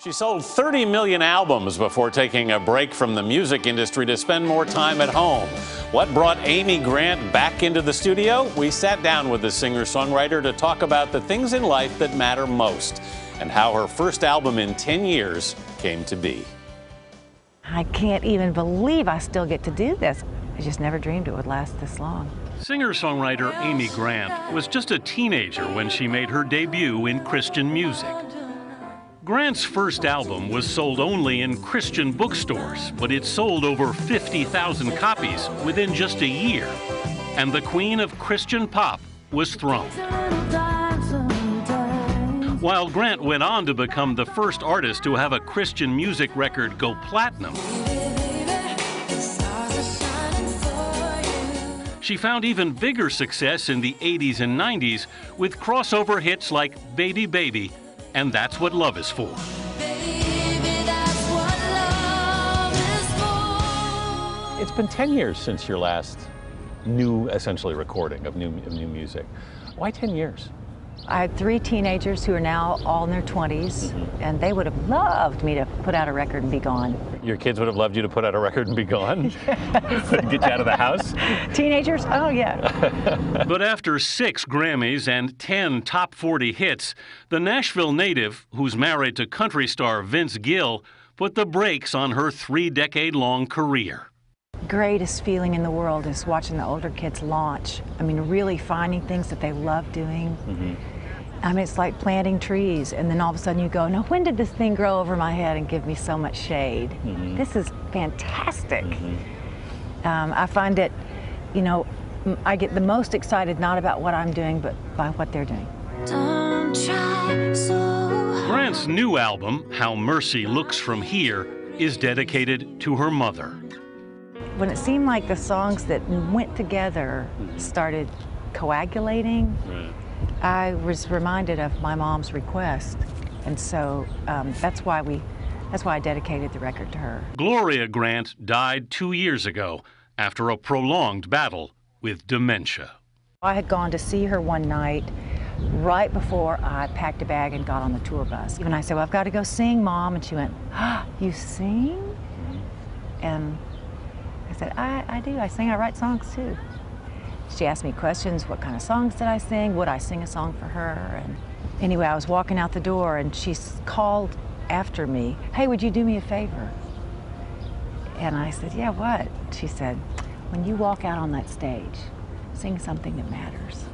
She sold 30 million albums before taking a break from the music industry to spend more time at home. What brought Amy Grant back into the studio? We sat down with the singer-songwriter to talk about the things in life that matter most and how her first album in 10 years came to be. I can't even believe I still get to do this. I just never dreamed it would last this long. Singer-songwriter Amy Grant was just a teenager when she made her debut in Christian music. Grant's first album was sold only in Christian bookstores, but it sold over 50,000 copies within just a year. And the queen of Christian pop was throned. While Grant went on to become the first artist to have a Christian music record go platinum, she found even bigger success in the 80s and 90s with crossover hits like Baby Baby and That's What Love Is For. It's been 10 years since your last new, essentially, recording of new music. Why 10 years? I had 3 teenagers who are now all in their 20s, and they would have loved me to put out a record and be gone. Your kids would have loved you to put out a record and be gone? Yes. Get you out of the house? Teenagers? Oh, yeah. But after 6 Grammys and 10 top 40 hits, the Nashville native, who's married to country star Vince Gill, put the brakes on her 3-decade-long career. Greatest feeling in the world is watching the older kids launch. I mean, really finding things that they love doing. I mean, it's like planting trees, and then all of a sudden you go, now when did this thing grow over my head and give me so much shade? This is fantastic. I find it, you know, I get the most excited not about what I'm doing, but by what they're doing. Don't try so. Grant's new album, How Mercy Looks From Here, is dedicated to her mother. When it seemed like the songs that went together started coagulating, I was reminded of my mom's request, and so that's why I dedicated the record to her. Gloria Grant died 2 years ago after a prolonged battle with dementia. I had gone to see her one night right before I packed a bag and got on the tour bus. And I said, well, I've got to go sing, Mom. And she went, you sing? And I said, I do. I sing. I write songs, too. She asked me questions. What kind of songs did I sing? Would I sing a song for her? And anyway, I was walking out the door, and she called after me, hey, would you do me a favor? And I said, yeah, what? She said, when you walk out on that stage, sing something that matters.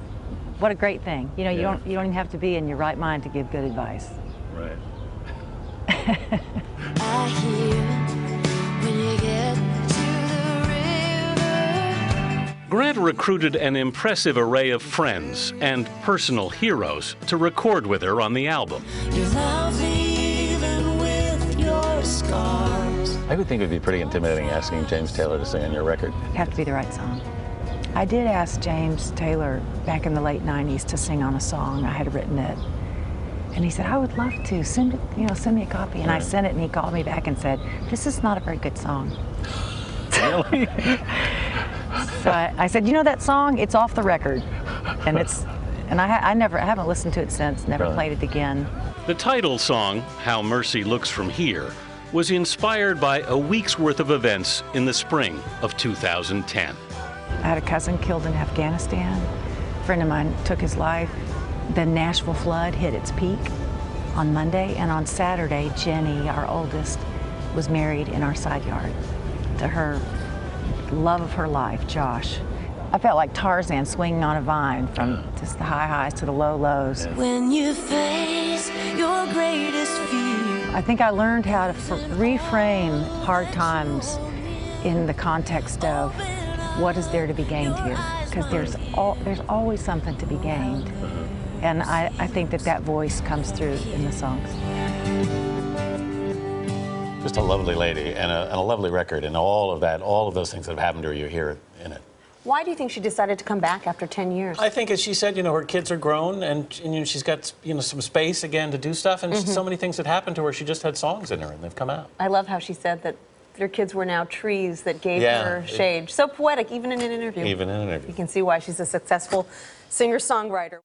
What a great thing. You know, you don't even have to be in your right mind to give good advice. Right. I hear when you get Grant recruited an impressive array of friends and personal heroes to record with her on the album. your love even with your scars. I would think it would be pretty intimidating asking James Taylor to sing on your record. It'd have to be the right song. I did ask James Taylor back in the late 90s to sing on a song. I had written it. And he said, I would love to. Send me a copy. And I sent it, and he called me back and said, this is not a very good song. Really? So I said, you know that song? It's off the record. And I haven't listened to it since, never played it again. The title song, How Mercy Looks From Here, was inspired by a week's worth of events in the spring of 2010. I had a cousin killed in Afghanistan. A friend of mine took his life. The Nashville flood hit its peak on Monday, and on Saturday, Jenny, our oldest, was married in our side yard to her love of her life, Josh. I felt like Tarzan swinging on a vine from just the high highs to the low lows. When you face your greatest fear. I think I learned how to reframe hard times in the context of what is there to be gained here, because there's always something to be gained. And I think that voice comes through in the songs. Just a lovely lady and a lovely record, and all of those things that have happened to her, you hear in it. Why do you think she decided to come back after 10 years? I think, as she said, her kids are grown, and she's got some space again to do stuff, and so many things that happened to her. She just had songs in her, and they've come out. I love how she said that their kids were now trees that gave her shade. So poetic, even in an interview. Even in an interview. You can see why she's a successful singer-songwriter.